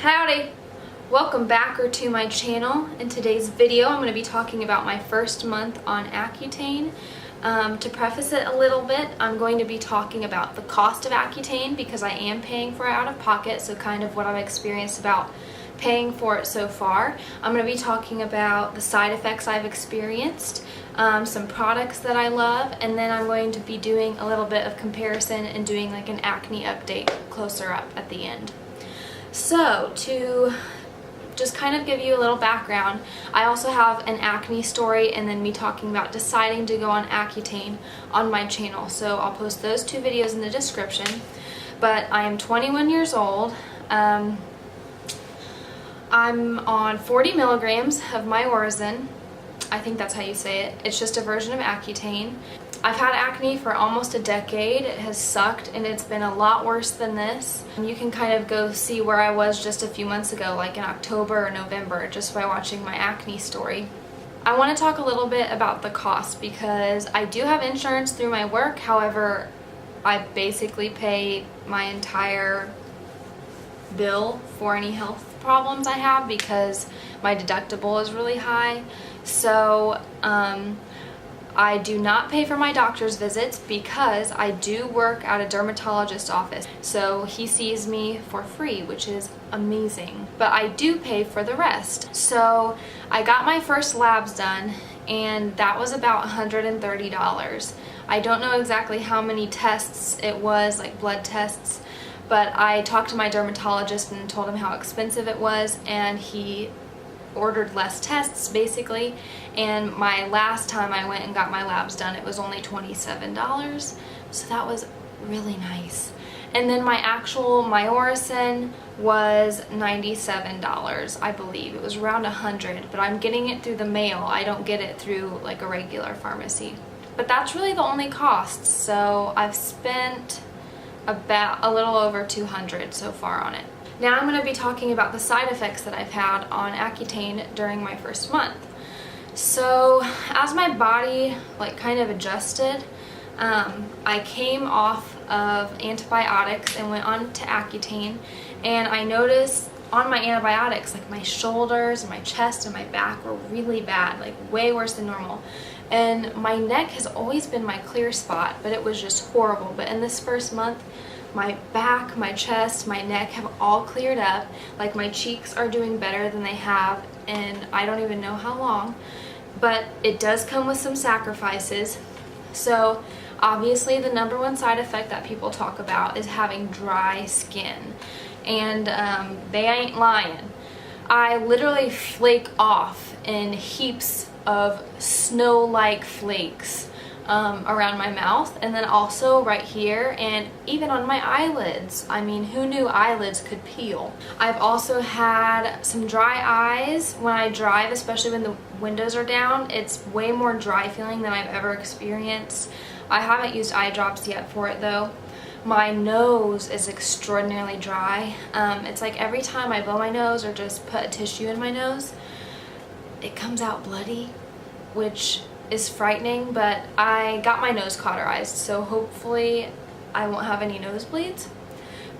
Howdy! Welcome back to my channel. In today's video I'm going to be talking about my first month on Accutane. To preface it a little bit, I'm going to be talking about the cost of Accutane because I am paying for it out of pocket, so kind of what I've experienced about paying for it so far. I'm going to be talking about the side effects I've experienced, some products that I love, and then I'm going to be doing a little bit of comparison and doing like an acne update closer up at the end. So to just kind of give you a little background, I also have an acne story and then me talking about deciding to go on Accutane on my channel. So I'll post those two videos in the description. But I am 21 years old. I'm on 40 milligrams of Migraine. I think that's how you say it. It's just a version of Accutane. I've had acne for almost a decade. It has sucked and it's been a lot worse than this. You can kind of go see where I was just a few months ago, like in October or November, just by watching my acne story. I want to talk a little bit about the cost because I do have insurance through my work. However, I basically pay my entire bill for any health problems I have because my deductible is really high. So I do not pay for my doctor's visits because I do work at a dermatologist's office. So he sees me for free, which is amazing. But I do pay for the rest. So I got my first labs done and that was about $130. I don't know exactly how many tests it was, like blood tests, but I talked to my dermatologist and told him how expensive it was, and he ordered less tests basically. And my last time I went and got my labs done, it was only $27, so that was really nice. And then my actual Migraine was $97, I believe. It was around $100, but I'm getting it through the mail. I don't get it through like a regular pharmacy. But that's really the only cost, so I've spent about a little over $200 so far on it. Now I'm going to be talking about the side effects that I've had on Accutane during my first month. So as my body like kind of adjusted, I came off of antibiotics and went on to Accutane, and I noticed on my antibiotics like my shoulders and my chest and my back were really bad, like way worse than normal. And my neck has always been my clear spot, but it was just horrible. But in this first month, my back, my chest, my neck have all cleared up. Like my cheeks are doing better than they have in I don't even know how long. But it does come with some sacrifices. So obviously the number one side effect that people talk about is having dry skin. And they ain't lying. I literally flake off in heaps of snow-like flakes around my mouth, and then also right here and even on my eyelids. I mean, who knew eyelids could peel? I've also had some dry eyes when I drive, especially when the windows are down. It's way more dry feeling than I've ever experienced. I haven't used eye drops yet for it though. My nose is extraordinarily dry. It's like every time I blow my nose or just put a tissue in my nose, it comes out bloody, which is frightening, but I got my nose cauterized, so hopefully I won't have any nosebleeds,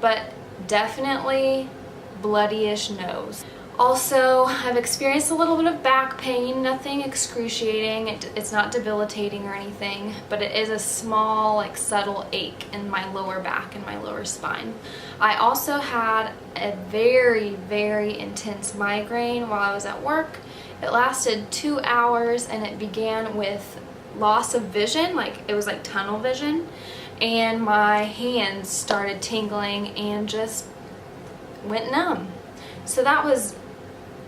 but definitely bloody-ish nose. Also, I've experienced a little bit of back pain, nothing excruciating. It's not debilitating or anything, but it is a small, like subtle ache in my lower back and my lower spine. I also had a very, very intense migraine while I was at work. It lasted 2 hours and it began with loss of vision, like it was like tunnel vision, and my hands started tingling and just went numb. So that was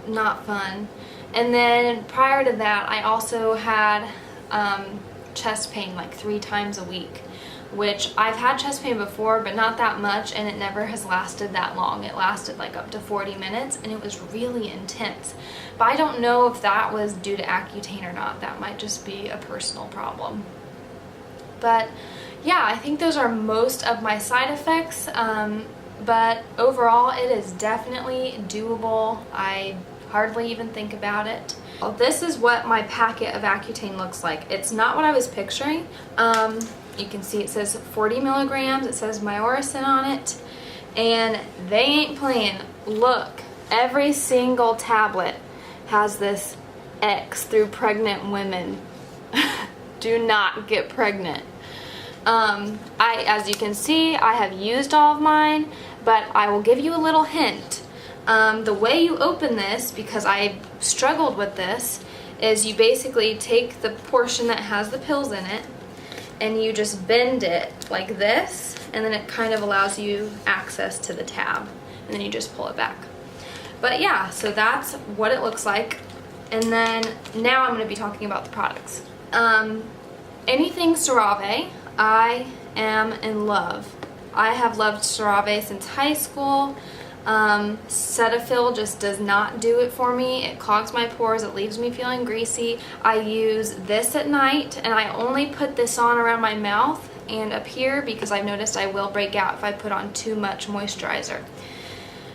not fun. And then prior to that, I also had chest pain like 3 times a week, which I've had chest pain before, but not that much, and it never has lasted that long. It lasted like up to 40 minutes and it was really intense. But I don't know if that was due to Accutane or not. That might just be a personal problem. But yeah, I think those are most of my side effects. But overall, it is definitely doable. I hardly even think about it. Well, this is what my packet of Accutane looks like. It's not what I was picturing. You can see it says 40 milligrams. It says Migraine on it. And they ain't playing. Look, every single tablet has this X through pregnant women. Do not get pregnant. As you can see, I have used all of mine, but I will give you a little hint. The way you open this, because I struggled with this, is you basically take the portion that has the pills in it and you just bend it like this, and then it kind of allows you access to the tab, and then you just pull it back. But yeah, so that's what it looks like. And then now I'm going to be talking about the products. Anything CeraVe, I am in love. I have loved CeraVe since high school. Cetaphil just does not do it for me. It clogs my pores, it leaves me feeling greasy. I use this at night, and I only put this on around my mouth and up here because I've noticed I will break out if I put on too much moisturizer.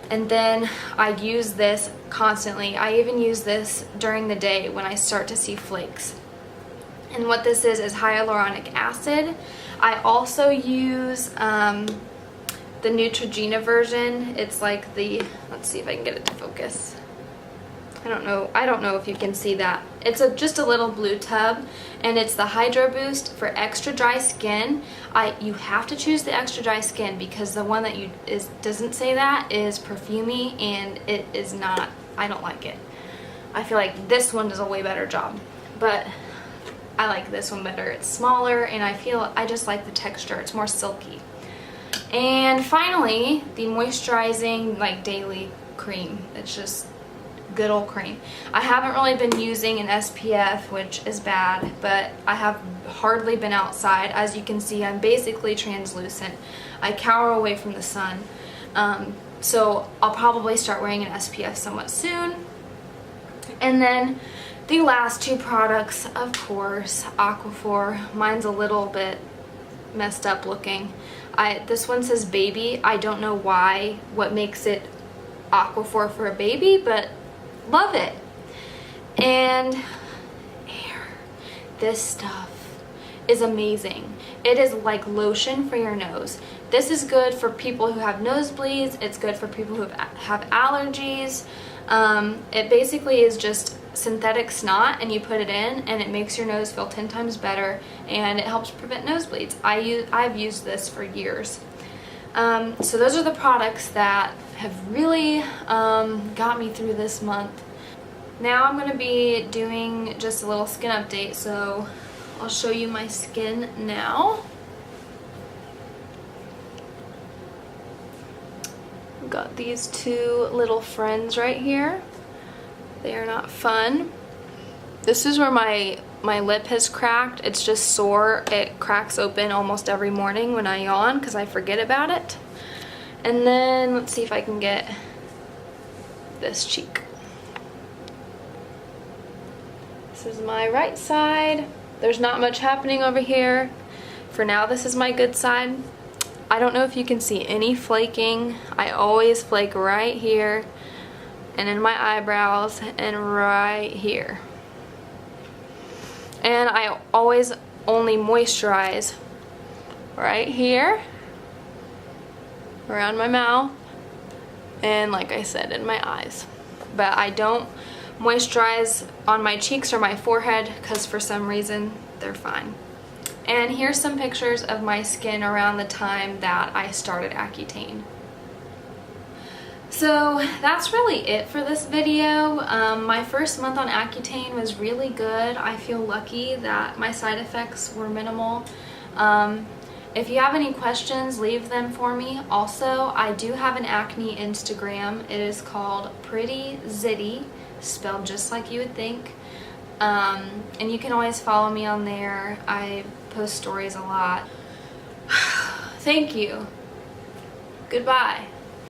And then I use this constantly. I even use this during the day when I start to see flakes. And what this is hyaluronic acid. I also use the Neutrogena version. It's like the, let's see if I can get it to focus. I don't know if you can see that. It's just a little blue tub, and it's the Hydro Boost for extra dry skin. You have to choose the extra dry skin because the one that doesn't say that is perfumey, and it is not. I don't like it. I feel like this one does a way better job, but I like this one better. It's smaller, and I just like the texture. It's more silky. And finally, the moisturizing like daily cream. It's just good old cream. I haven't really been using an SPF, which is bad, but I have hardly been outside. As you can see, I'm basically translucent. I cower away from the sun. So I'll probably start wearing an SPF somewhat soon. And then the last two products, of course, Aquaphor. Mine's a little bit messed up looking. This one says baby. I don't know why, what makes it Aquaphor for a baby, but love it. And this stuff is amazing. It is like lotion for your nose. This is good for people who have nosebleeds. It's good for people who have allergies. It basically is just synthetic snot, and you put it in and it makes your nose feel 10 times better, and it helps prevent nosebleeds. I've used this for years. So those are the products that have really got me through this month. Now I'm going to be doing just a little skin update, so I'll show you my skin now. I've got these two little friends right here. They are not fun. This is where my lip has cracked. It's just sore. It cracks open almost every morning when I yawn because I forget about it. And then let's see if I can get this cheek. This is my right side. There's not much happening over here. For now, this is my good side. I don't know if you can see any flaking. I always flake right here and in my eyebrows and right here. And I always only moisturize right here, around my mouth, and like I said, in my eyes. But I don't moisturize on my cheeks or my forehead because for some reason they're fine. And here's some pictures of my skin around the time that I started Accutane. So that's really it for this video. My first month on Accutane was really good. I feel lucky that my side effects were minimal. If you have any questions, leave them for me. Also, I do have an acne Instagram. It is called Pretty Zitty, spelled just like you would think. And you can always follow me on there. I post stories a lot. Thank you. Goodbye.